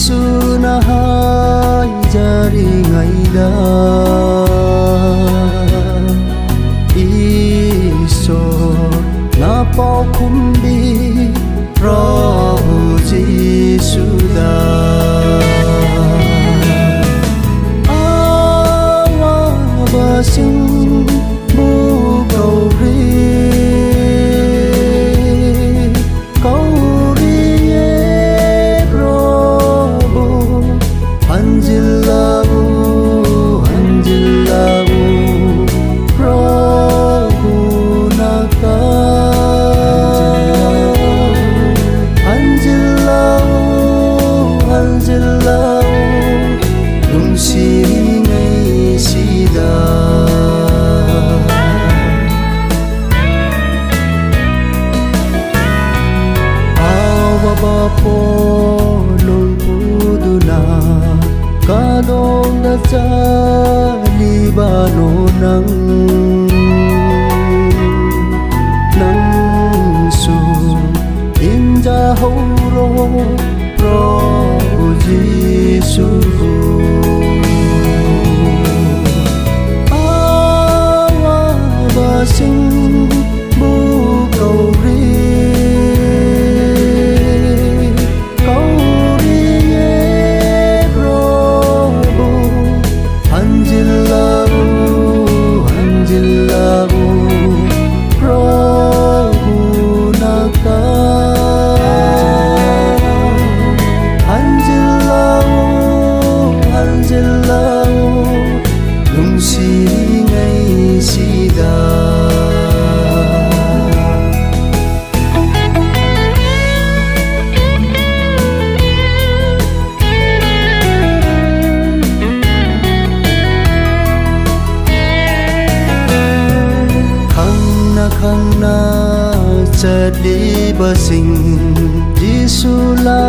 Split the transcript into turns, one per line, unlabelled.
Giêsu na hai jari ngaida iso na pau kumbi Prabu Giêsu da awa basing bu kauri Polong puduna kadong na sa Libano nang su inja horo Prabu Giêsu awa basing bu kauri khang na chadi basing Giêsu la